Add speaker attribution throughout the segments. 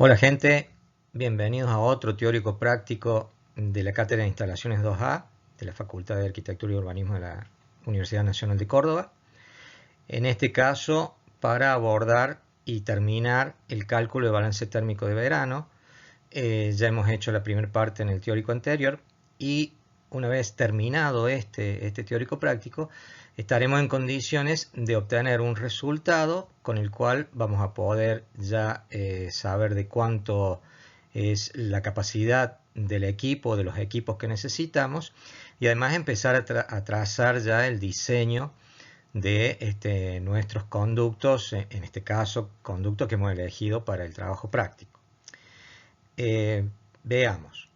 Speaker 1: Hola gente, bienvenidos a otro teórico práctico de la Cátedra de Instalaciones 2A de la Facultad de Arquitectura y Urbanismo de la Universidad Nacional de Córdoba. En este caso, para abordar y terminar el cálculo de balance térmico de verano. Ya hemos hecho la primera parte en el teórico anterior y una vez terminado este teórico práctico, estaremos en condiciones de obtener un resultado con el cual vamos a poder ya saber de cuánto es la capacidad del equipo, de los equipos que necesitamos, y además empezar a trazar ya el diseño de nuestros conductos, en este caso conductos que hemos elegido para el trabajo práctico. Veamos.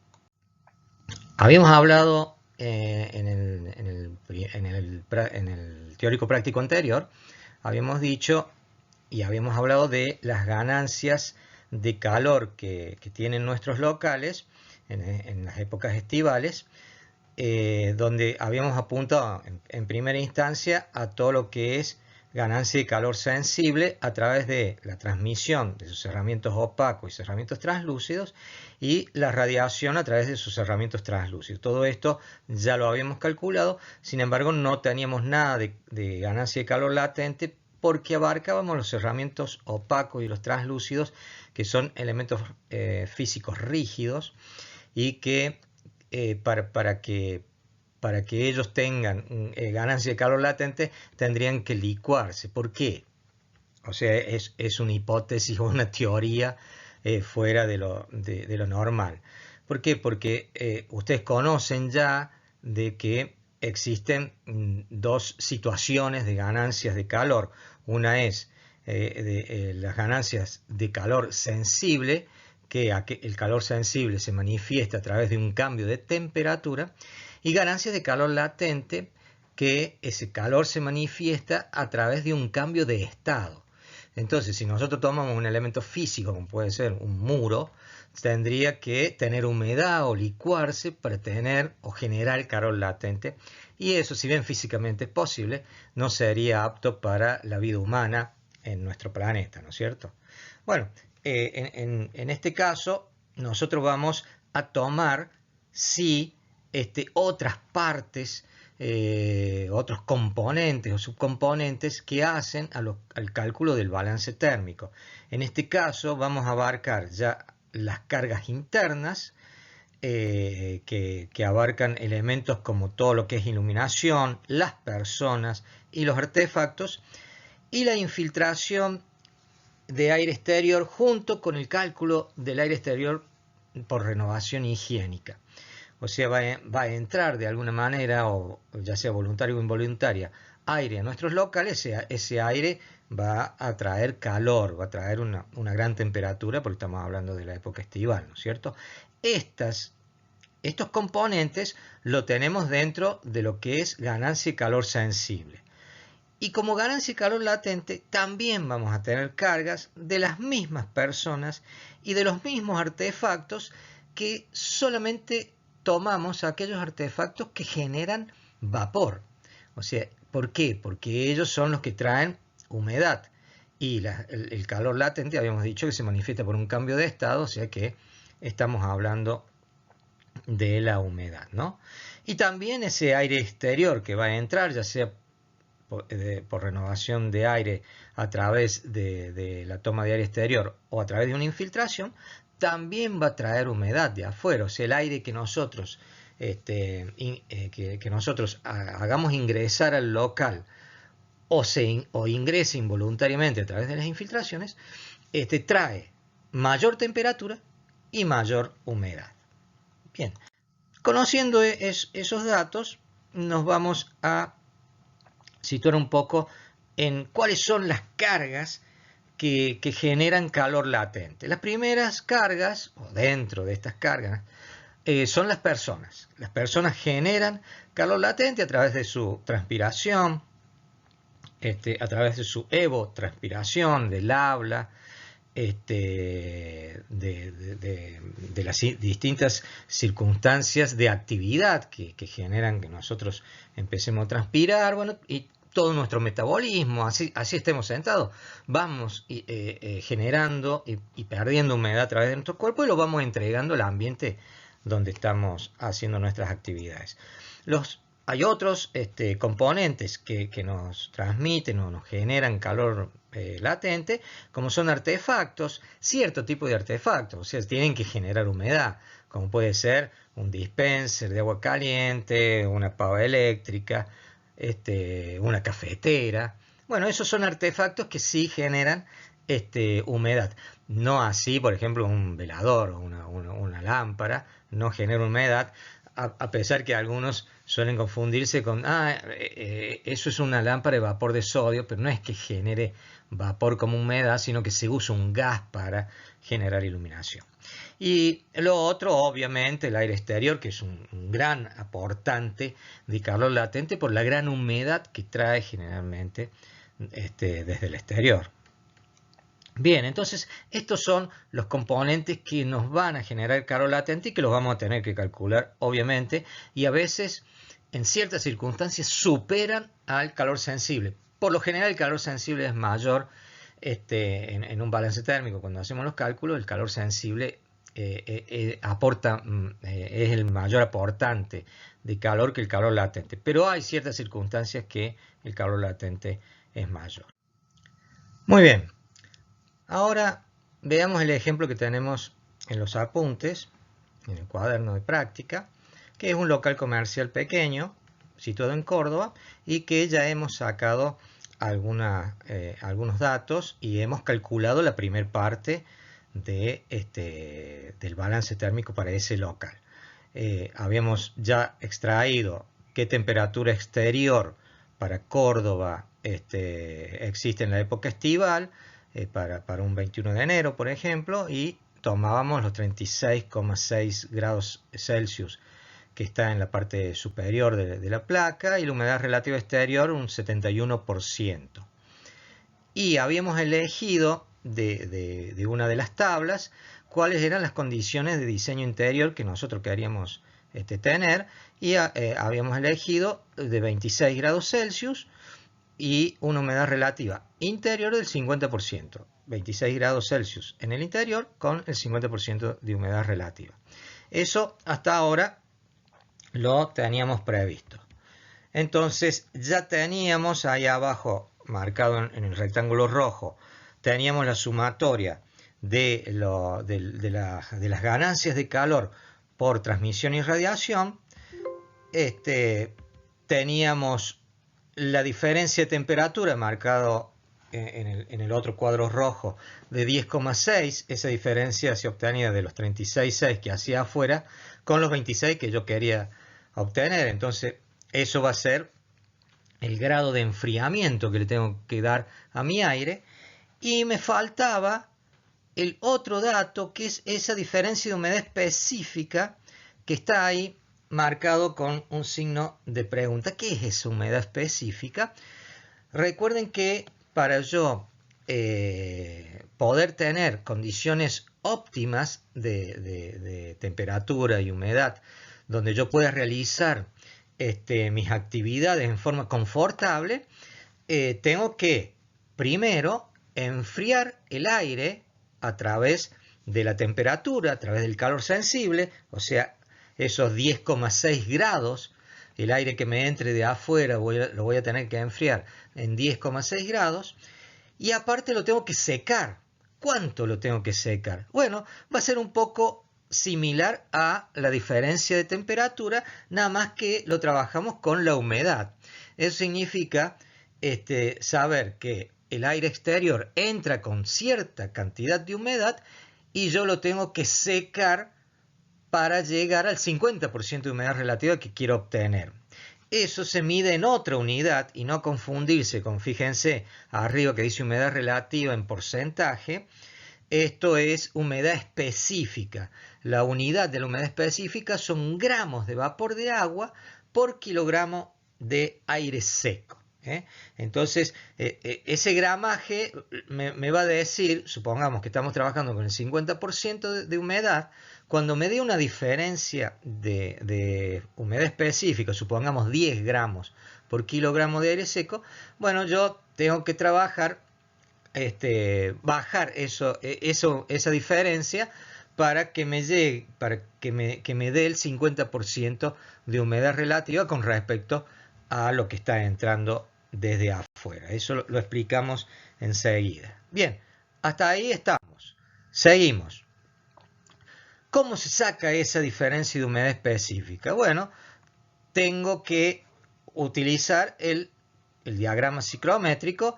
Speaker 1: Habíamos hablado en el teórico práctico anterior, habíamos dicho y habíamos hablado de las ganancias de calor que tienen nuestros locales en las épocas estivales, donde habíamos apuntado en primera instancia a todo lo que es ganancia de calor sensible a través de la transmisión de sus cerramientos opacos y cerramientos translúcidos y la radiación a través de sus cerramientos translúcidos. Todo esto ya lo habíamos calculado, sin embargo no teníamos nada de ganancia de calor latente porque abarcábamos los cerramientos opacos y los translúcidos, que son elementos físicos rígidos y que para que ellos tengan ganancia de calor latente tendrían que licuarse. ¿Por qué? O sea, es una hipótesis o una teoría fuera de lo normal. ¿Por qué? Porque ustedes conocen ya de que existen dos situaciones de ganancias de calor. Una es las ganancias de calor sensible, que el calor sensible se manifiesta a través de un cambio de temperatura, y ganancias de calor latente, que ese calor se manifiesta a través de un cambio de estado. Entonces, si nosotros tomamos un elemento físico, como puede ser un muro, tendría que tener humedad o licuarse para tener o generar calor latente. Y eso, si bien físicamente es posible, no sería apto para la vida humana en nuestro planeta, ¿no es cierto? Bueno, en este caso, nosotros vamos a tomar si otras partes, otros componentes o subcomponentes que hacen al cálculo del balance térmico. En este caso vamos a abarcar ya las cargas internas, que abarcan elementos como todo lo que es iluminación, las personas y los artefactos, y la infiltración de aire exterior junto con el cálculo del aire exterior por renovación higiénica. O sea, va a entrar de alguna manera, o ya sea voluntaria o involuntaria, aire a nuestros locales. Ese aire va a traer calor, va a traer una gran temperatura, porque estamos hablando de la época estival, ¿no es cierto? Estos componentes lo tenemos dentro de lo que es ganancia de calor sensible. Y como ganancia de calor latente, también vamos a tener cargas de las mismas personas y de los mismos artefactos, que solamente tomamos aquellos artefactos que generan vapor. O sea, ¿por qué? Porque ellos son los que traen humedad. Y el calor latente habíamos dicho que se manifiesta por un cambio de estado, o sea que estamos hablando de la humedad, ¿no? Y también ese aire exterior que va a entrar, ya sea por renovación de aire a través de la toma de aire exterior o a través de una infiltración, también va a traer humedad de afuera. O sea, el aire que nosotros, que nosotros hagamos ingresar al local o ingrese involuntariamente a través de las infiltraciones, trae mayor temperatura y mayor humedad. Bien, conociendo esos datos, nos vamos a situar un poco en cuáles son las cargas que generan calor latente. Las primeras cargas, o dentro de estas cargas, son las personas. Las personas generan calor latente a través de su transpiración, a través de su evotranspiración, del habla, de las distintas circunstancias de actividad que generan que nosotros empecemos a transpirar, bueno, y todo nuestro metabolismo, así estemos sentados, vamos generando y perdiendo humedad a través de nuestro cuerpo y lo vamos entregando al ambiente donde estamos haciendo nuestras actividades. Hay otros componentes que nos transmiten o nos generan calor latente, como son artefactos, cierto tipo de artefactos, o sea, tienen que generar humedad, como puede ser un dispenser de agua caliente, una pava eléctrica, una cafetera. Bueno, esos son artefactos que sí generan humedad. No así, por ejemplo, un velador o una lámpara no genera humedad, a pesar que algunos suelen confundirse con, eso es una lámpara de vapor de sodio, pero no es que genere vapor como humedad, sino que se usa un gas para generar iluminación. Y lo otro, obviamente, el aire exterior, que es un gran aportante de calor latente por la gran humedad que trae generalmente desde el exterior. Bien, entonces estos son los componentes que nos van a generar calor latente y que los vamos a tener que calcular, obviamente, y a veces, en ciertas circunstancias, superan al calor sensible. Por lo general, el calor sensible es mayor en un balance térmico. Cuando hacemos los cálculos, el calor sensible es el mayor aportante de calor que el calor latente. Pero hay ciertas circunstancias que el calor latente es mayor. Muy bien. Ahora veamos el ejemplo que tenemos en los apuntes, en el cuaderno de práctica, que es un local comercial pequeño, situado en Córdoba, y que ya hemos sacado algunos datos y hemos calculado la primera parte del balance térmico para ese local. Habíamos ya extraído qué temperatura exterior para Córdoba existe en la época estival, para un 21 de enero, por ejemplo, y tomábamos los 36,6 grados Celsius que está en la parte superior de la placa y la humedad relativa exterior un 71%. Y habíamos elegido de una de las tablas cuáles eran las condiciones de diseño interior que nosotros queríamos tener y habíamos elegido de 26 grados Celsius y una humedad relativa interior del 50%, 26 grados Celsius en el interior con el 50% de humedad relativa. Eso hasta ahora lo teníamos previsto. Entonces ya teníamos ahí abajo, marcado en el rectángulo rojo, teníamos la sumatoria de las ganancias de calor por transmisión y radiación. Teníamos la diferencia de temperatura marcado en el otro cuadro rojo de 10,6, esa diferencia se obtenía de los 36,6 que hacía afuera con los 26 que yo quería obtener. Entonces eso va a ser el grado de enfriamiento que le tengo que dar a mi aire, y me faltaba el otro dato que es esa diferencia de humedad específica que está ahí marcado con un signo de pregunta. ¿Qué es esa humedad específica? Recuerden que para yo poder tener condiciones óptimas de temperatura y humedad, donde yo pueda realizar mis actividades en forma confortable, tengo que primero enfriar el aire a través de la temperatura, a través del calor sensible, o sea, esos 10,6 grados, el aire que me entre de afuera lo voy a tener que enfriar en 10,6 grados, y aparte lo tengo que secar. ¿Cuánto lo tengo que secar? Bueno, va a ser un poco similar a la diferencia de temperatura, nada más que lo trabajamos con la humedad. Eso significa saber que el aire exterior entra con cierta cantidad de humedad y yo lo tengo que secar para llegar al 50% de humedad relativa que quiero obtener. Eso se mide en otra unidad y no confundirse con, fíjense, arriba que dice humedad relativa en porcentaje. Esto es humedad específica. La unidad de la humedad específica son gramos de vapor de agua por kilogramo de aire seco. Entonces, ese gramaje me va a decir, supongamos que estamos trabajando con el 50% de humedad, cuando me dé una diferencia de humedad específica, supongamos 10 gramos por kilogramo de aire seco, bueno, yo tengo que trabajar, bajar esa diferencia para que me llegue, para que me dé el 50% de humedad relativa con respecto a lo que está entrando desde afuera. Eso lo explicamos enseguida. Bien, hasta ahí estamos. Seguimos. ¿Cómo se saca esa diferencia de humedad específica? Bueno, tengo que utilizar el diagrama ciclométrico,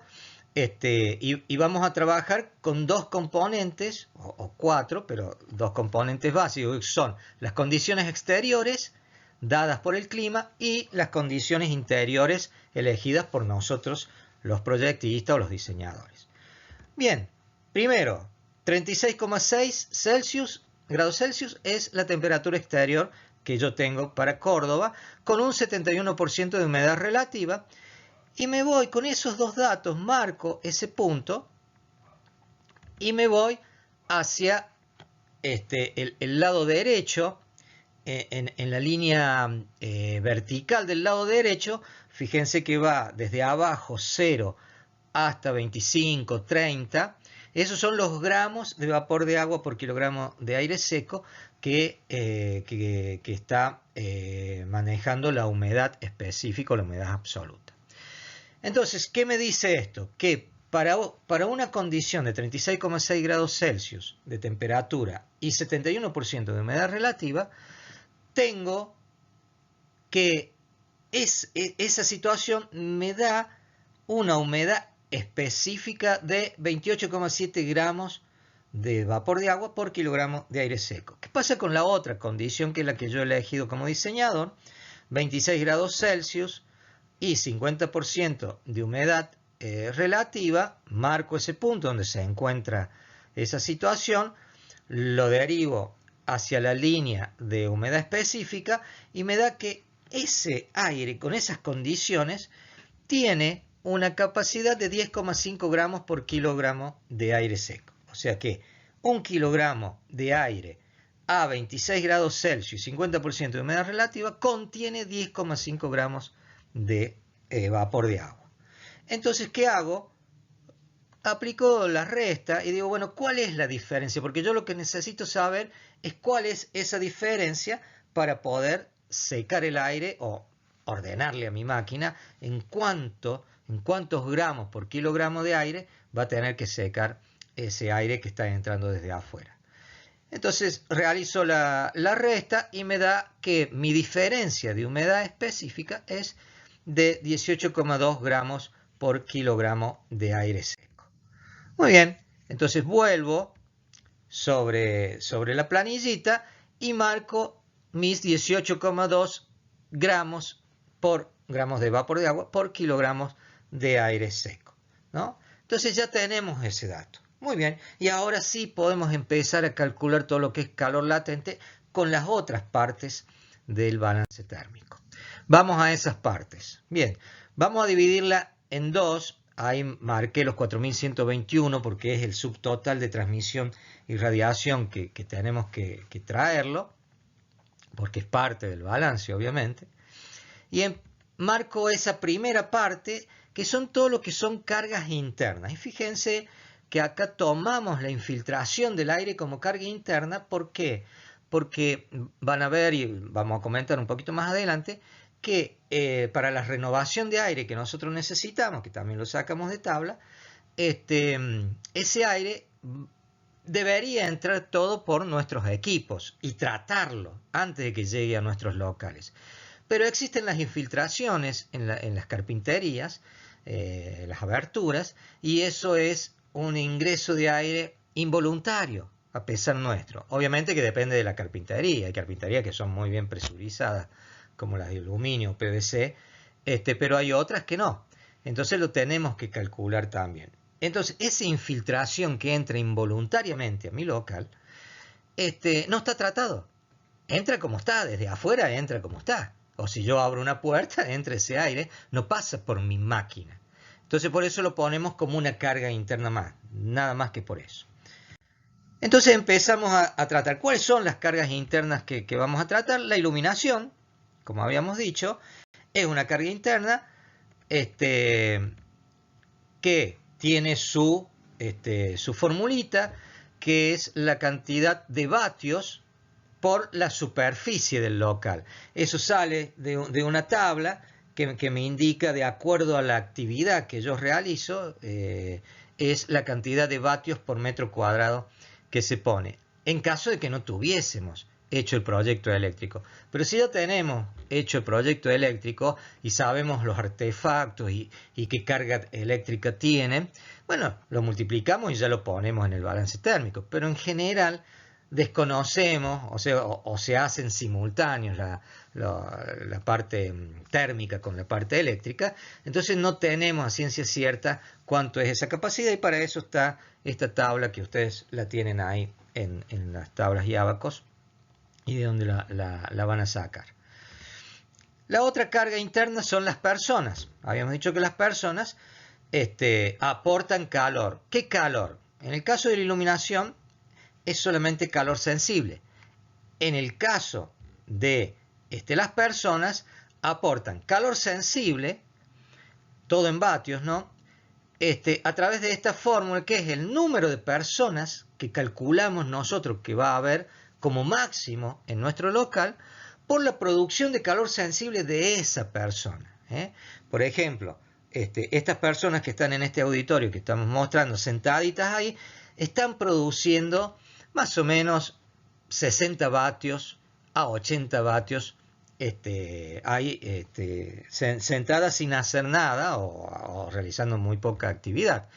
Speaker 1: y vamos a trabajar con dos componentes, o cuatro, pero dos componentes básicos, que son las condiciones exteriores dadas por el clima y las condiciones interiores elegidas por nosotros, los proyectistas o los diseñadores. Bien, primero, 36,6 grados Celsius es la temperatura exterior que yo tengo para Córdoba, con un 71% de humedad relativa, y me voy con esos dos datos, marco ese punto y me voy hacia el lado derecho, en la línea vertical del lado derecho. Fíjense que va desde abajo 0 hasta 25, 30. Esos son los gramos de vapor de agua por kilogramo de aire seco que está manejando la humedad específica o la humedad absoluta. Entonces, ¿qué me dice esto? Que para una condición de 36,6 grados Celsius de temperatura y 71% de humedad relativa, tengo que esa situación me da una humedad específica de 28,7 gramos de vapor de agua por kilogramo de aire seco. ¿Qué pasa con la otra condición, que es la que yo he elegido como diseñador? 26 grados Celsius y 50% de humedad relativa. Marco ese punto donde se encuentra esa situación, lo derivo hacia la línea de humedad específica y me da que ese aire con esas condiciones tiene una capacidad de 10,5 gramos por kilogramo de aire seco. O sea que un kilogramo de aire a 26 grados Celsius y 50% de humedad relativa contiene 10,5 gramos de vapor de agua. Entonces, ¿qué hago? Aplico la resta y digo, bueno, ¿cuál es la diferencia? Porque yo lo que necesito saber es cuál es esa diferencia para poder secar el aire o ordenarle a mi máquina en cuántos gramos por kilogramo de aire va a tener que secar ese aire que está entrando desde afuera. Entonces realizo la resta y me da que mi diferencia de humedad específica es de 18,2 gramos por kilogramo de aire seco. Muy bien, entonces vuelvo sobre la planillita y marco mis 18,2 gramos de vapor de agua por kilogramos de aire seco, ¿no? Entonces ya tenemos ese dato. Muy bien, y ahora sí podemos empezar a calcular todo lo que es calor latente con las otras partes del balance térmico. Vamos a esas partes. Bien, vamos a dividirla en dos. Ahí marqué los 4121 porque es el subtotal de transmisión y radiación que tenemos que traerlo, porque es parte del balance, obviamente. Y marco esa primera parte, que son todo lo que son cargas internas. Y fíjense que acá tomamos la infiltración del aire como carga interna. ¿Por qué? Porque van a ver, y vamos a comentar un poquito más adelante, que para la renovación de aire que nosotros necesitamos, que también lo sacamos de tabla, ese aire debería entrar todo por nuestros equipos y tratarlo antes de que llegue a nuestros locales. Pero existen las infiltraciones en las carpinterías, las aberturas, y eso es un ingreso de aire involuntario a pesar nuestro. Obviamente que depende de la carpintería. Hay carpinterías que son muy bien presurizadas, como las de aluminio, PVC, pero hay otras que no. Entonces lo tenemos que calcular también. Entonces esa infiltración que entra involuntariamente a mi local, no está tratado. Entra como está, desde afuera entra como está. O si yo abro una puerta, entra ese aire, no pasa por mi máquina. Entonces por eso lo ponemos como una carga interna más, nada más que por eso. Entonces empezamos a tratar. ¿Cuáles son las cargas internas que vamos a tratar? La iluminación, como habíamos dicho, es una carga interna que tiene su formulita, que es la cantidad de vatios por la superficie del local. Eso sale de una tabla que me indica, de acuerdo a la actividad que yo realizo, es la cantidad de vatios por metro cuadrado que se pone, en caso de que no tuviésemos hecho el proyecto eléctrico. Pero si ya tenemos hecho el proyecto eléctrico y sabemos los artefactos y qué carga eléctrica tienen, bueno, lo multiplicamos y ya lo ponemos en el balance térmico. Pero en general desconocemos, o se hacen simultáneos la parte térmica con la parte eléctrica, entonces no tenemos a ciencia cierta cuánto es esa capacidad, y para eso está esta tabla que ustedes la tienen ahí en las tablas y ábacos, y de donde la van a sacar. La otra carga interna son las personas. Habíamos dicho que las personas aportan calor. ¿Qué calor? En el caso de la iluminación es solamente calor sensible. En el caso de las personas, aportan calor sensible, todo en vatios, ¿no? A través de esta fórmula, que es el número de personas que calculamos nosotros que va a haber como máximo en nuestro local, por la producción de calor sensible de esa persona. Por ejemplo, estas personas que están en este auditorio que estamos mostrando sentaditas ahí, están produciendo más o menos 60 vatios a 80 vatios ahí sentadas sin hacer nada o realizando muy poca actividad.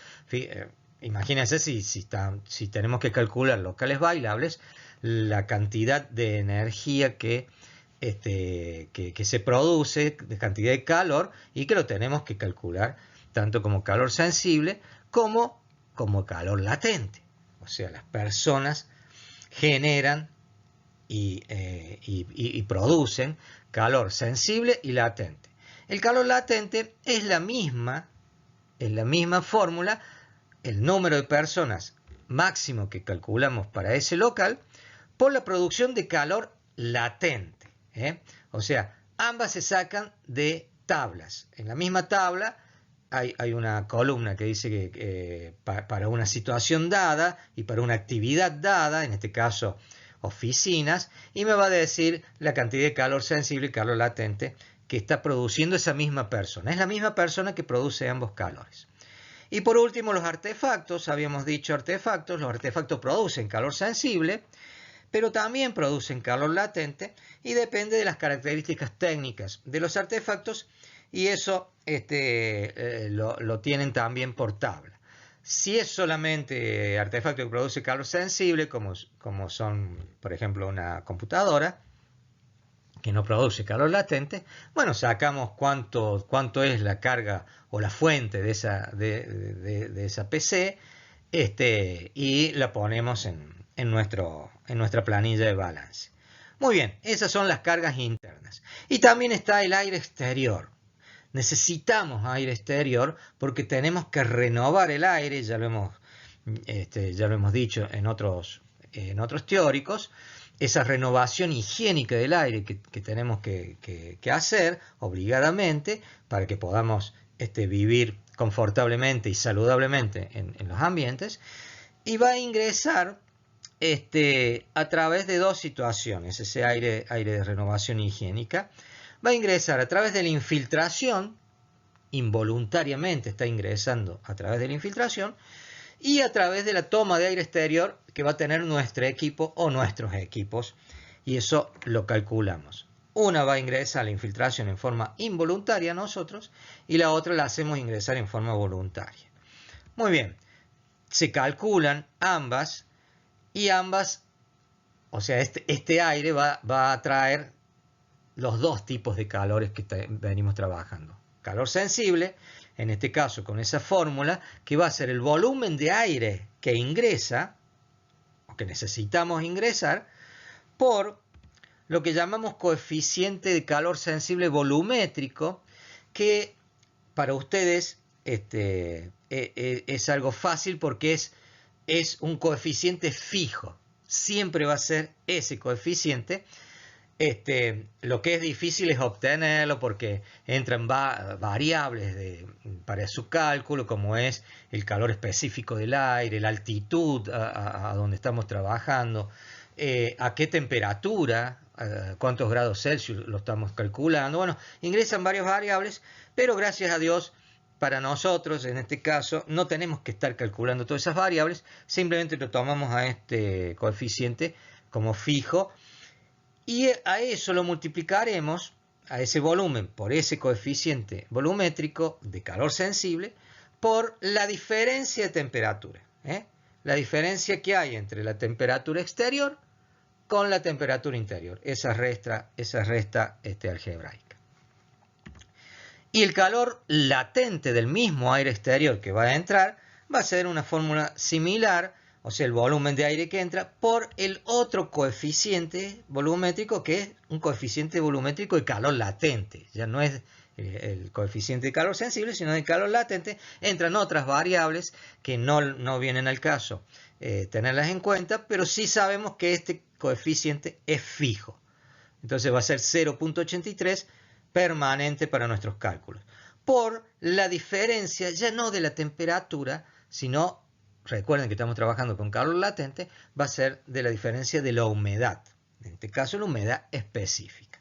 Speaker 1: Imagínense si tenemos que calcular locales bailables, la cantidad de energía que se produce, de cantidad de calor, y que lo tenemos que calcular tanto como calor sensible como calor latente. O sea, las personas generan y producen calor sensible y latente. El calor latente es la misma fórmula, el número de personas máximo que calculamos para ese local, por la producción de calor latente. O sea, ambas se sacan de tablas. En la misma tabla hay una columna que dice que para una situación dada y para una actividad dada, en este caso oficinas, y me va a decir la cantidad de calor sensible y calor latente que está produciendo esa misma persona. Es la misma persona que produce ambos calores. Y por último, los artefactos. Habíamos dicho artefactos. Los artefactos producen calor sensible, pero también producen calor latente, y depende de las características técnicas de los artefactos, y eso lo tienen también por tabla. Si es solamente artefacto que produce calor sensible, como son, por ejemplo, una computadora que no produce calor latente, bueno, sacamos cuánto es la carga o la fuente de esa PC, y la ponemos en nuestra planilla de balance. Muy bien, esas son las cargas internas. Y también está el aire exterior. Necesitamos aire exterior porque tenemos que renovar el aire, ya lo hemos dicho en otros teóricos, esa renovación higiénica del aire que tenemos que hacer obligadamente para que podamos vivir confortablemente y saludablemente en los ambientes, y va a ingresar a través de dos situaciones. Ese aire de renovación higiénica va a ingresar a través de la infiltración, involuntariamente está ingresando a través de la infiltración, y a través de la toma de aire exterior que va a tener nuestro equipo o nuestros equipos, y eso lo calculamos. Una va a ingresar a la infiltración en forma involuntaria nosotros, y la otra la hacemos ingresar en forma voluntaria. Muy bien, se calculan ambas, y ambas, o sea, este aire va a traer los dos tipos de calores que venimos trabajando. Calor sensible, en este caso con esa fórmula, que va a ser el volumen de aire que ingresa, o que necesitamos ingresar, por lo que llamamos coeficiente de calor sensible volumétrico, que para ustedes es algo fácil porque es un coeficiente fijo. Siempre va a ser ese coeficiente, Lo que es difícil es obtenerlo porque entran variables para su cálculo, como es el calor específico del aire, la altitud a donde estamos trabajando, a qué temperatura, a cuántos grados Celsius lo estamos calculando. Bueno, ingresan varias variables, pero gracias a Dios, para nosotros, en este caso, no tenemos que estar calculando todas esas variables, simplemente lo tomamos a este coeficiente como fijo. Y a eso lo multiplicaremos, a ese volumen, por ese coeficiente volumétrico de calor sensible, por la diferencia de temperatura. La diferencia que hay entre la temperatura exterior con la temperatura interior. Esa resta algebraica. Y el calor latente del mismo aire exterior que va a entrar va a ser una fórmula similar, o sea, el volumen de aire que entra, por el otro coeficiente volumétrico, que es un coeficiente volumétrico de calor latente. Ya no es el coeficiente de calor sensible, sino de calor latente. Entran otras variables que no vienen al caso tenerlas en cuenta, pero sí sabemos que este coeficiente es fijo. Entonces va a ser 0.83 permanente para nuestros cálculos. Por la diferencia, ya no de la temperatura, sino, recuerden que estamos trabajando con calor latente, va a ser de la diferencia de la humedad. En este caso, la humedad específica.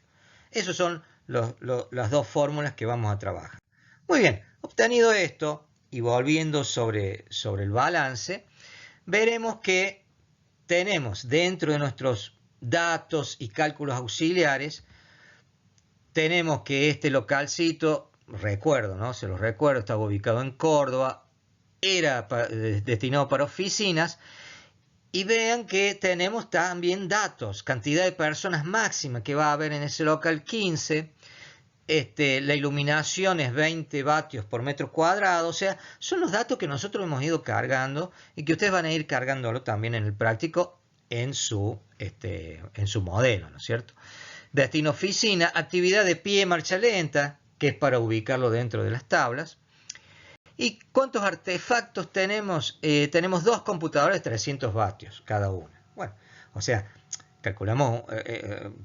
Speaker 1: Esas son las dos fórmulas que vamos a trabajar. Muy bien, obtenido esto y volviendo sobre el balance, veremos que tenemos dentro de nuestros datos y cálculos auxiliares, tenemos que este localcito, recuerdo, ¿no? Se los recuerdo, estaba ubicado en Córdoba, era destinado para oficinas, y vean que tenemos también datos, cantidad de personas máxima que va a haber en ese local 15, la iluminación es 20 vatios por metro cuadrado, o sea, son los datos que nosotros hemos ido cargando y que ustedes van a ir cargándolo también en el práctico en su modelo, ¿no es cierto? Destino oficina, actividad de pie, marcha lenta, que es para ubicarlo dentro de las tablas. ¿Y cuántos artefactos tenemos? Tenemos 2 computadores de 300 vatios cada una. Bueno, o sea, calculamos,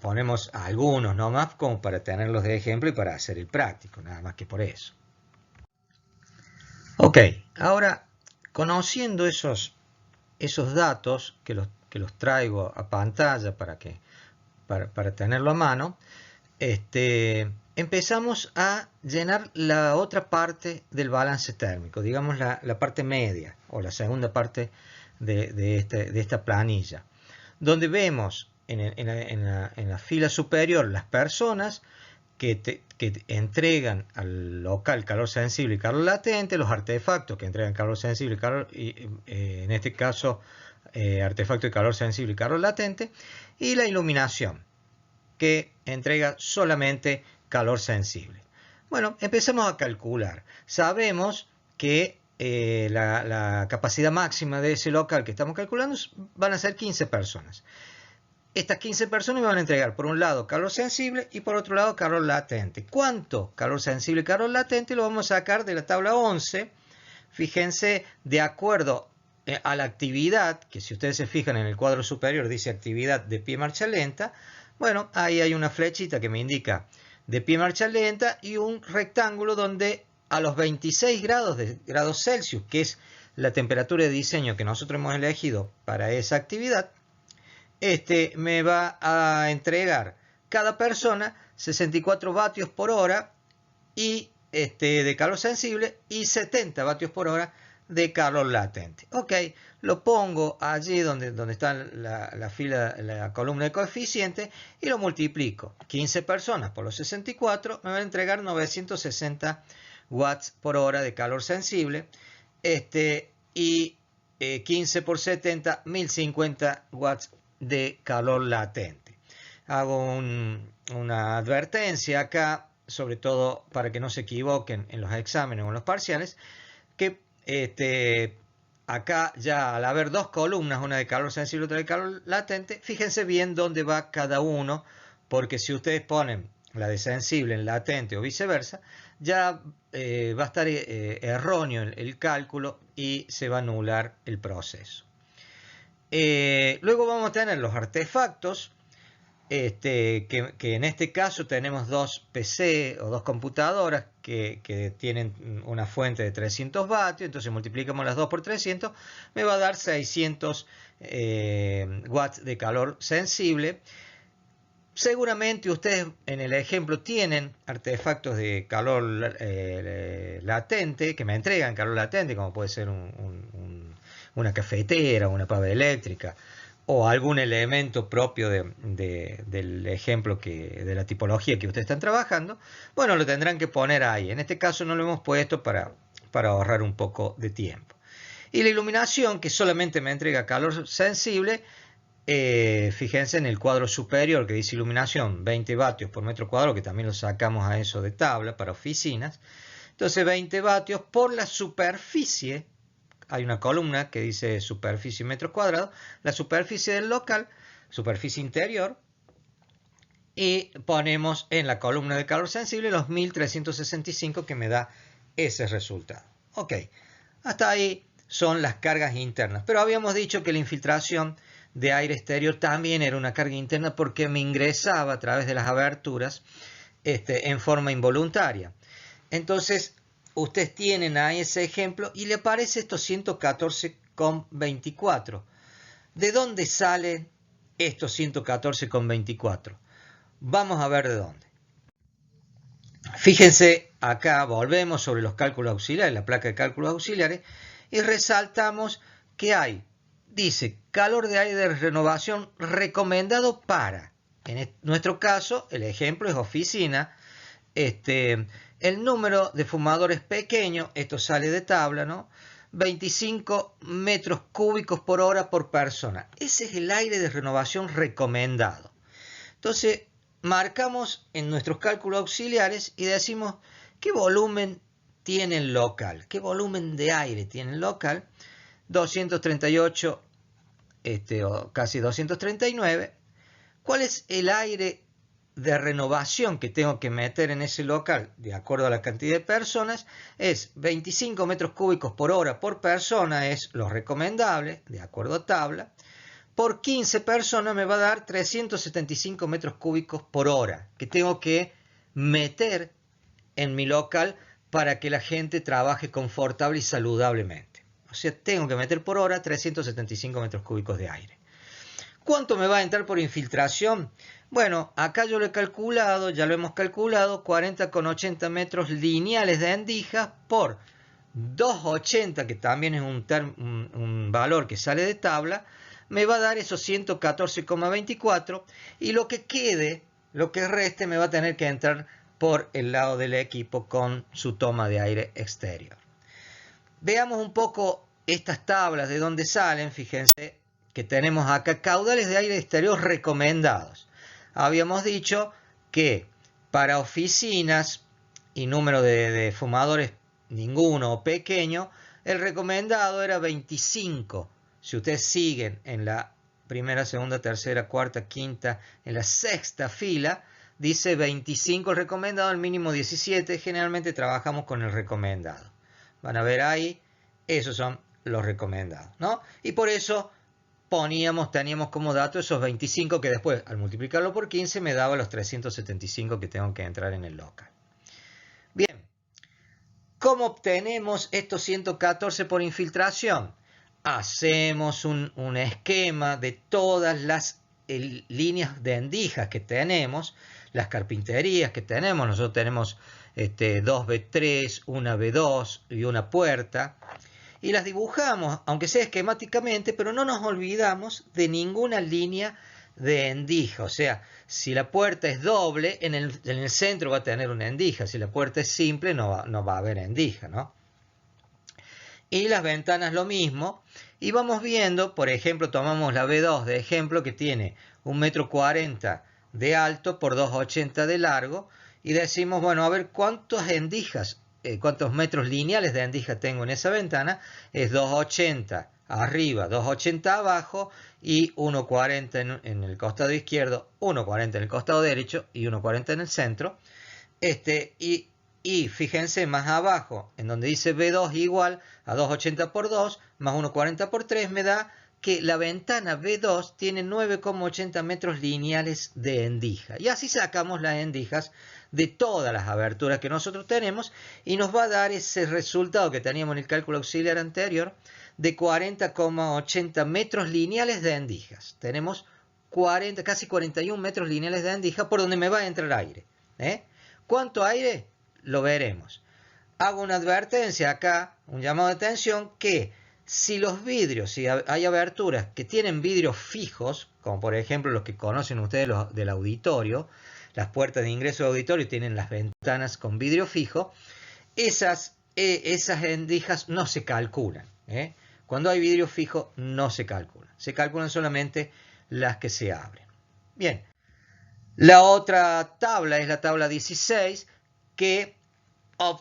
Speaker 1: ponemos algunos nomás como para tenerlos de ejemplo y para hacer el práctico, nada más que por eso. Ok, ahora conociendo esos datos que los traigo a pantalla para tenerlo a mano, empezamos a llenar la otra parte del balance térmico, digamos la parte media o la segunda parte de esta planilla, donde vemos en la fila superior las personas que entregan al local calor sensible y calor latente, los artefactos que entregan calor sensible y en este caso artefacto de calor sensible y calor latente, y la iluminación que entrega solamente calor sensible. Bueno, empezamos a calcular. Sabemos que la capacidad máxima de ese local que estamos calculando van a ser 15 personas. Estas 15 personas me van a entregar por un lado calor sensible y por otro lado calor latente. ¿Cuánto calor sensible y calor latente? Lo vamos a sacar de la tabla 11. Fíjense, de acuerdo a la actividad, que si ustedes se fijan en el cuadro superior dice actividad de pie marcha lenta. Bueno, ahí hay una flechita que me indica de pie marcha lenta y un rectángulo donde a los 26 grados Celsius, que es la temperatura de diseño que nosotros hemos elegido para esa actividad, me va a entregar cada persona 64 vatios por hora y de calor sensible y 70 vatios por hora de calor latente. Ok, lo pongo allí donde está la columna de coeficiente y lo multiplico. 15 personas por los 64 me van a entregar 960 watts por hora de calor sensible y 15 por 70, 1050 watts de calor latente. Hago una advertencia acá, sobre todo para que no se equivoquen en los exámenes o en los parciales, que acá ya al haber 2 columnas, una de calor sensible y otra de calor latente, fíjense bien dónde va cada uno, porque si ustedes ponen la de sensible en latente o viceversa, ya va a estar erróneo el cálculo y se va a anular el proceso. Luego vamos a tener los artefactos que en este caso tenemos dos PC o dos computadoras que tienen una fuente de 300 vatios, entonces multiplicamos las dos por 300, me va a dar 600 watts de calor sensible. Seguramente ustedes en el ejemplo tienen artefactos de calor latente, que me entregan calor latente, como puede ser una cafetera, una pava eléctrica, o algún elemento propio del ejemplo de la tipología que ustedes están trabajando. Bueno, lo tendrán que poner ahí. En este caso no lo hemos puesto para ahorrar un poco de tiempo. Y la iluminación, que solamente me entrega calor sensible, fíjense en el cuadro superior que dice iluminación 20 vatios por metro cuadrado, que también lo sacamos a eso de tabla para oficinas. Entonces 20 vatios por la superficie, hay una columna que dice superficie metros cuadrados, la superficie del local, superficie interior, y ponemos en la columna de calor sensible los 1365 que me da ese resultado. Ok, hasta ahí son las cargas internas, pero habíamos dicho que la infiltración de aire exterior también era una carga interna porque me ingresaba a través de las aberturas en forma involuntaria. Entonces, ustedes tienen ahí ese ejemplo y le aparece esto 114,24. ¿De dónde sale esto 114,24? Vamos a ver de dónde. Fíjense, acá volvemos sobre los cálculos auxiliares, la placa de cálculos auxiliares, y resaltamos que hay, dice, calor de aire de renovación recomendado para, en nuestro caso, el ejemplo es oficina, el número de fumadores pequeño, esto sale de tabla, ¿no? 25 metros cúbicos por hora por persona. Ese es el aire de renovación recomendado. Entonces, marcamos en nuestros cálculos auxiliares y decimos qué volumen tiene el local, qué volumen de aire tiene el local. 238, o casi 239. ¿Cuál es el aire de renovación que tengo que meter en ese local de acuerdo a la cantidad de personas? Es 25 metros cúbicos por hora por persona, es lo recomendable, de acuerdo a tabla. Por 15 personas me va a dar 375 metros cúbicos por hora que tengo que meter en mi local para que la gente trabaje confortable y saludablemente. O sea, tengo que meter por hora 375 metros cúbicos de aire. ¿Cuánto me va a entrar por infiltración? Bueno, acá yo lo he calculado, ya lo hemos calculado, 40,80 metros lineales de endijas por 2,80, que también es un valor que sale de tabla, me va a dar esos 114,24 y lo que quede, lo que reste, me va a tener que entrar por el lado del equipo con su toma de aire exterior. Veamos un poco estas tablas de dónde salen. Fíjense que tenemos acá caudales de aire exterior recomendados. Habíamos dicho que para oficinas y número de fumadores ninguno o pequeño, el recomendado era 25. Si ustedes siguen en la primera, segunda, tercera, cuarta, quinta, en la sexta fila, dice 25 el recomendado, el mínimo 17. Generalmente trabajamos con el recomendado. Van a ver ahí, esos son los recomendados, ¿no? Y por eso teníamos como dato esos 25 que después, al multiplicarlo por 15, me daba los 375 que tengo que entrar en el local. Bien, ¿cómo obtenemos estos 114 por infiltración? Hacemos un esquema de todas las líneas de endijas que tenemos, las carpinterías que tenemos. Nosotros tenemos 2B3, una B2 y una puerta. Y las dibujamos, aunque sea esquemáticamente, pero no nos olvidamos de ninguna línea de endija. O sea, si la puerta es doble, en el centro va a tener una endija. Si la puerta es simple, no va a haber endija, ¿no? Y las ventanas lo mismo. Y vamos viendo, por ejemplo, tomamos la B2 de ejemplo, que tiene 1,40 m de alto por 2,80 de largo. Y decimos, bueno, a ver cuántas endijas, cuántos metros lineales de endija tengo en esa ventana. Es 2,80 arriba, 2,80 abajo y 1,40 en el costado izquierdo, 1,40 en el costado derecho y 1,40 en el centro. Y fíjense más abajo, en donde dice B2 igual a 2,80 por 2 más 1,40 por 3, me da que la ventana B2 tiene 9,80 metros lineales de endija. Y así sacamos las endijas de todas las aberturas que nosotros tenemos y nos va a dar ese resultado que teníamos en el cálculo auxiliar anterior de 40,80 metros lineales de endijas. Tenemos casi 41 metros lineales de endija por donde me va a entrar aire. ¿Cuánto aire? Lo veremos. Hago una advertencia acá, un llamado de atención, que si los vidrios, si hay aberturas que tienen vidrios fijos, como por ejemplo los que conocen ustedes del auditorio, las puertas de ingreso de auditorio tienen las ventanas con vidrio fijo, esas endijas no se calculan. Cuando hay vidrio fijo no se calculan. Se calculan solamente las que se abren. Bien. La otra tabla es la tabla 16, que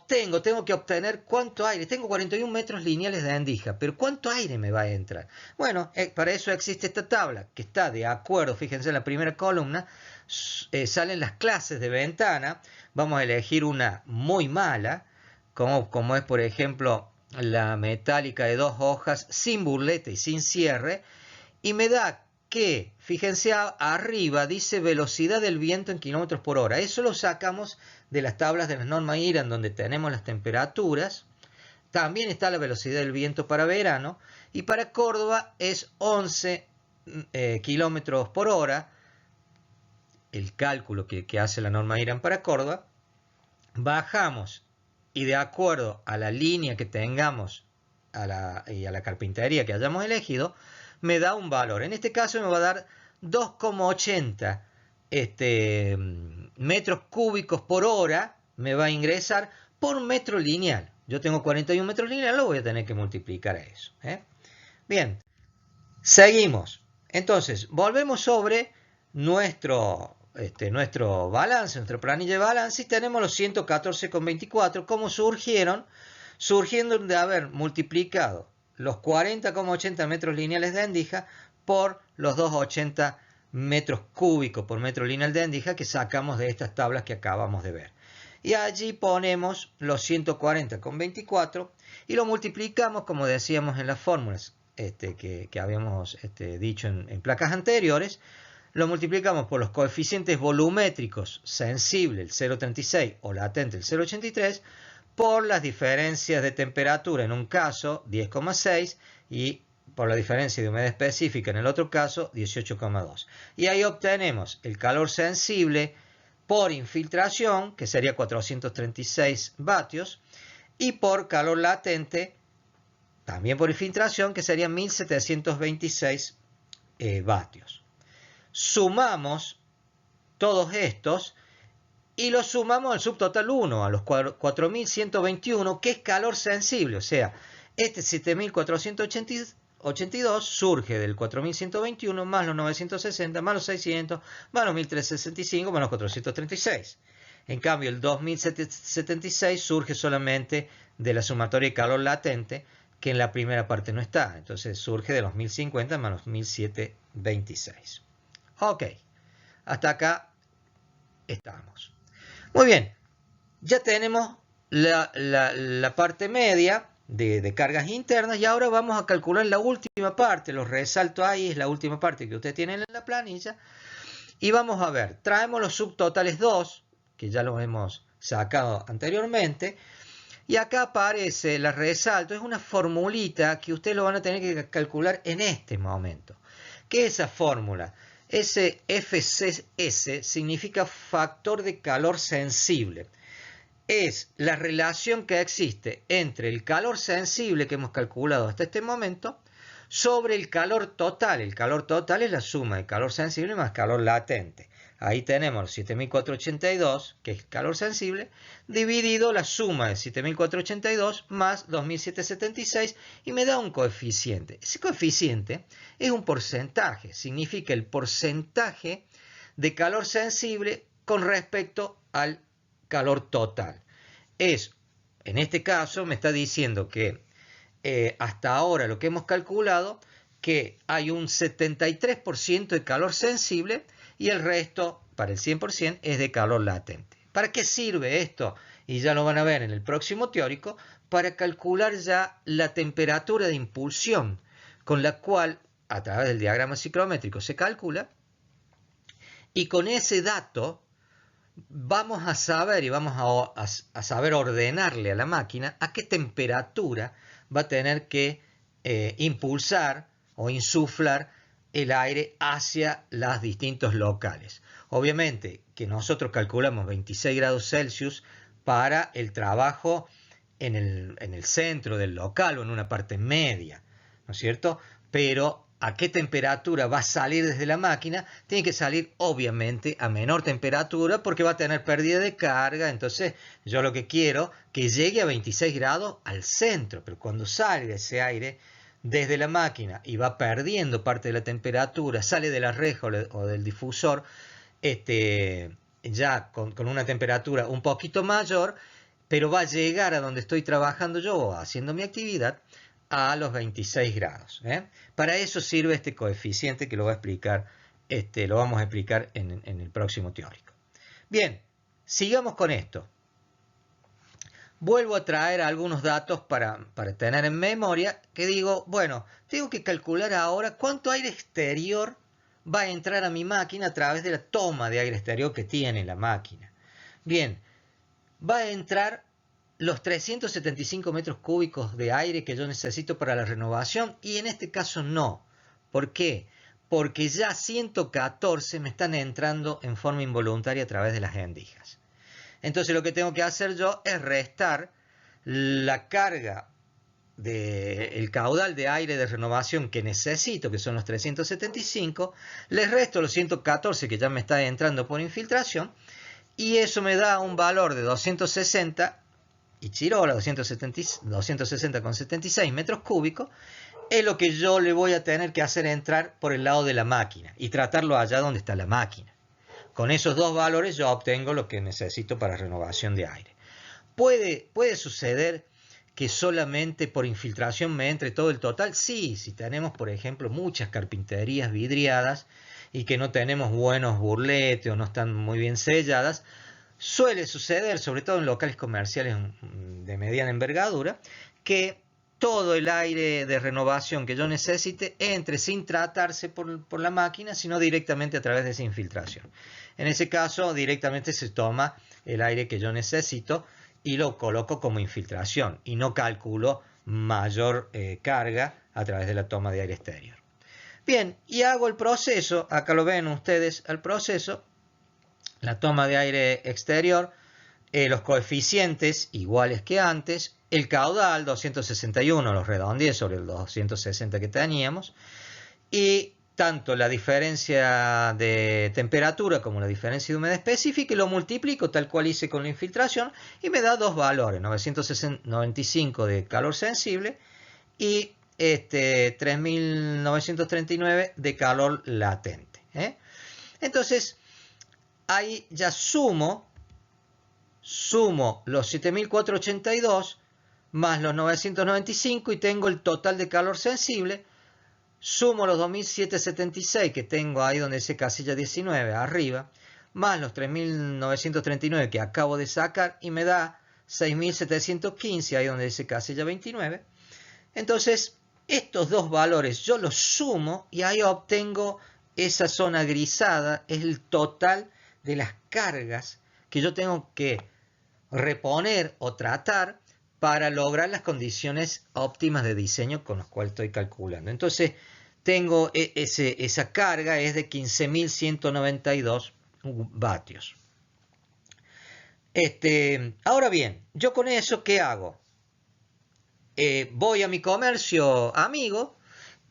Speaker 1: tengo que obtener cuánto aire. Tengo 41 metros lineales de endija, pero ¿cuánto aire me va a entrar? Bueno, para eso existe esta tabla, que está de acuerdo, fíjense en la primera columna, salen las clases de ventana. Vamos a elegir una muy mala, como es por ejemplo la metálica de 2 hojas, sin burlete y sin cierre, y me da que, fíjense arriba, dice velocidad del viento en kilómetros por hora. Eso lo sacamos de las tablas de la norma IRAN donde tenemos las temperaturas. También está la velocidad del viento para verano. Y para Córdoba es 11 kilómetros por hora. El cálculo que hace la norma IRAN para Córdoba. Bajamos y de acuerdo a la línea que tengamos y a la carpintería que hayamos elegido, me da un valor. En este caso me va a dar 2,80 metros cúbicos por hora, me va a ingresar por metro lineal. Yo tengo 41 metros lineales, lo voy a tener que multiplicar a eso. Bien, seguimos. Entonces, volvemos sobre nuestro balance, nuestra planilla de balance, y tenemos los 114,24. ¿Cómo surgieron? Surgiendo de haber multiplicado los 40,80 metros lineales de endija por los 2,80 metros cúbicos por metro lineal de endija que sacamos de estas tablas que acabamos de ver. Y allí ponemos los 140,24 y lo multiplicamos, como decíamos en las fórmulas que habíamos dicho en placas anteriores. Lo multiplicamos por los coeficientes volumétricos sensible, el 0,36, o latente, el 0,83, por las diferencias de temperatura en un caso 10,6 y por la diferencia de humedad específica en el otro caso 18,2. Y ahí obtenemos el calor sensible por infiltración, que sería 436 vatios, y por calor latente, también por infiltración, que serían 1726 vatios. Sumamos todos estos y los sumamos al subtotal 1, a los 4121, que es calor sensible. O sea, este 7482 surge del 4121 más los 960 más los 600 más los 1365 más los 436. En cambio, el 2076 surge solamente de la sumatoria de calor latente, que en la primera parte no está. Entonces surge de los 1050 más los 1726. Ok, hasta acá estamos. Muy bien, ya tenemos la parte media de cargas internas y ahora vamos a calcular la última parte. Los resalto ahí, es la última parte que ustedes tienen en la planilla. Y vamos a ver, traemos los subtotales 2, que ya los hemos sacado anteriormente. Y acá aparece la resalto, es una formulita que ustedes lo van a tener que calcular en este momento. ¿Qué es esa fórmula? Ese FCS significa factor de calor sensible. Es la relación que existe entre el calor sensible que hemos calculado hasta este momento sobre el calor total. El calor total es la suma de calor sensible más calor latente. Ahí tenemos 7482, que es calor sensible, dividido la suma de 7482 más 2776 y me da un coeficiente. Ese coeficiente es un porcentaje, significa el porcentaje de calor sensible con respecto al calor total. En este caso me está diciendo que hasta ahora lo que hemos calculado, que hay un 73% de calor sensible y el resto, para el 100%, es de calor latente. ¿Para qué sirve esto? Y ya lo van a ver en el próximo teórico, para calcular ya la temperatura de impulsión con la cual a través del diagrama ciclométrico se calcula, y con ese dato vamos a saber y vamos a saber ordenarle a la máquina a qué temperatura va a tener que impulsar o insuflar el aire hacia los distintos locales. Obviamente que nosotros calculamos 26 grados Celsius para el trabajo en el centro del local o en una parte media, ¿no es cierto? Pero a qué temperatura va a salir desde la máquina, tiene que salir obviamente a menor temperatura porque va a tener pérdida de carga. Entonces yo lo que quiero que llegue a 26 grados al centro, pero cuando salga ese aire desde la máquina y va perdiendo parte de la temperatura, sale de la reja o del difusor, ya con una temperatura un poquito mayor, pero va a llegar a donde estoy trabajando yo haciendo mi actividad a los 26 grados. Para eso sirve este coeficiente que lo vamos a explicar en el próximo teórico. Bien, sigamos con esto. Vuelvo a traer algunos datos para tener en memoria, que digo, bueno, tengo que calcular ahora cuánto aire exterior va a entrar a mi máquina a través de la toma de aire exterior que tiene la máquina. Bien, va a entrar los 375 metros cúbicos de aire que yo necesito para la renovación, y en este caso no. ¿Por qué? Porque ya 114 me están entrando en forma involuntaria a través de las endijas. Entonces lo que tengo que hacer yo es restar la carga del caudal de aire de renovación que necesito, que son los 375, les resto los 114 que ya me está entrando por infiltración, y eso me da un valor de 260 y chirola, 260,76 metros cúbicos, es lo que yo le voy a tener que hacer entrar por el lado de la máquina y tratarlo allá donde está la máquina. Con esos dos valores yo obtengo lo que necesito para renovación de aire. ¿Puede suceder que solamente por infiltración me entre todo el total? Sí, si tenemos, por ejemplo, muchas carpinterías vidriadas y que no tenemos buenos burletes o no están muy bien selladas, suele suceder, sobre todo en locales comerciales de mediana envergadura, que todo el aire de renovación que yo necesite entre sin tratarse por la máquina, sino directamente a través de esa infiltración. En ese caso, directamente se toma el aire que yo necesito y lo coloco como infiltración y no calculo mayor carga a través de la toma de aire exterior. Bien, y hago el proceso, acá lo ven ustedes al proceso, la toma de aire exterior, los coeficientes iguales que antes, el caudal 261, los redondeé sobre el 260 que teníamos, y tanto la diferencia de temperatura como la diferencia de humedad específica, y lo multiplico tal cual hice con la infiltración y me da dos valores, 995 de calor sensible y 3939 de calor latente. Entonces ahí ya sumo los 7482 más los 995 y tengo el total de calor sensible. Sumo los 2776 que tengo ahí donde dice casilla 19 arriba, más los 3939 que acabo de sacar y me da 6715 ahí donde dice casilla 29. Entonces estos dos valores yo los sumo y ahí obtengo esa zona grisada, es el total de las cargas que yo tengo que reponer o tratar para lograr las condiciones óptimas de diseño con las cuales estoy calculando. Entonces tengo esa carga es de 15.192 vatios. Ahora bien, yo con eso, ¿qué hago? Voy a mi comercio amigo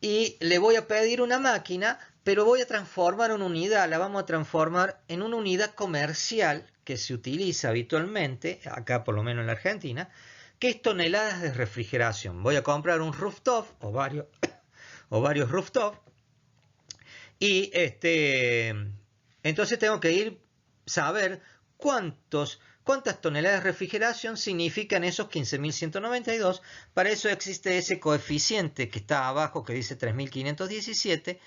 Speaker 1: y le voy a pedir una máquina, pero voy a transformar una unidad, la vamos a transformar en una unidad comercial que se utiliza habitualmente, acá por lo menos en la Argentina, que es toneladas de refrigeración. Voy a comprar un rooftop o varios rooftop y entonces tengo que saber cuántas toneladas de refrigeración significan esos 15.192. Para eso existe ese coeficiente que está abajo que dice 3.517.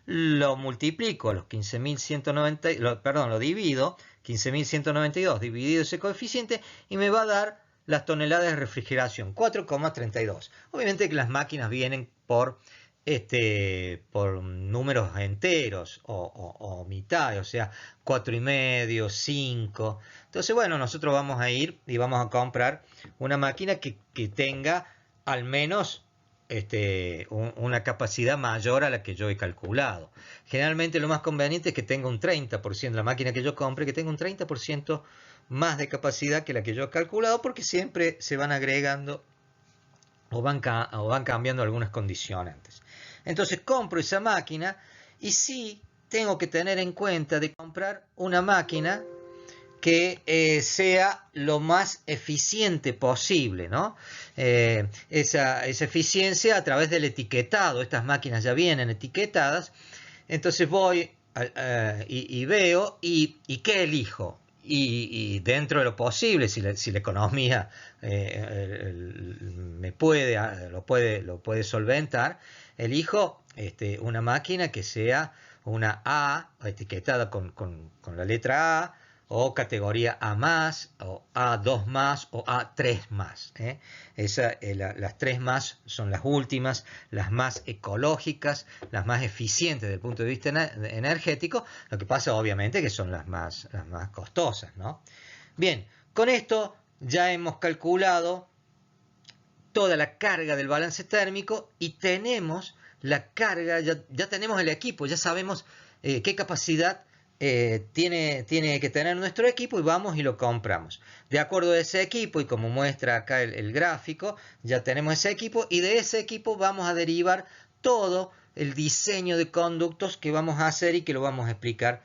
Speaker 1: Lo multiplico a los 15.190, perdón, lo divido, 15.192 dividido ese coeficiente y me va a dar las toneladas de refrigeración, 4,32. Obviamente que las máquinas vienen por por números enteros o mitad, o sea, 4,5, 5. Entonces, bueno, nosotros vamos a ir y vamos a comprar una máquina que tenga al menos una capacidad mayor a la que yo he calculado. Generalmente lo más conveniente es que tenga un 30%, la máquina que yo compre, que tenga un 30% más de capacidad que la que yo he calculado, porque siempre se van agregando o van cambiando algunas condicionantes. Entonces compro esa máquina y sí tengo que tener en cuenta de comprar una máquina que sea lo más eficiente posible, ¿no? Esa eficiencia a través del etiquetado. Estas máquinas ya vienen etiquetadas. Entonces voy y veo y qué elijo. Y dentro de lo posible, si la economía lo puede solventar, elijo una máquina que sea una A etiquetada con la letra A, o categoría A más, o A2 más, o A3 más. Las 3 más son las últimas, las más ecológicas, las más eficientes desde el punto de vista energético. Lo que pasa obviamente que son las más costosas, ¿no? Bien, con esto ya hemos calculado toda la carga del balance térmico y tenemos la carga, ya tenemos el equipo, ya sabemos qué capacidad tiene que tener nuestro equipo y vamos y lo compramos. De acuerdo a ese equipo, y como muestra acá el gráfico, ya tenemos ese equipo y de ese equipo vamos a derivar todo el diseño de conductos que vamos a hacer y que lo vamos a explicar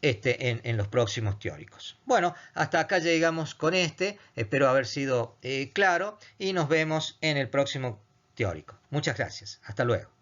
Speaker 1: en los próximos teóricos. Bueno, hasta acá llegamos con espero haber sido claro y nos vemos en el próximo teórico. Muchas gracias, hasta luego.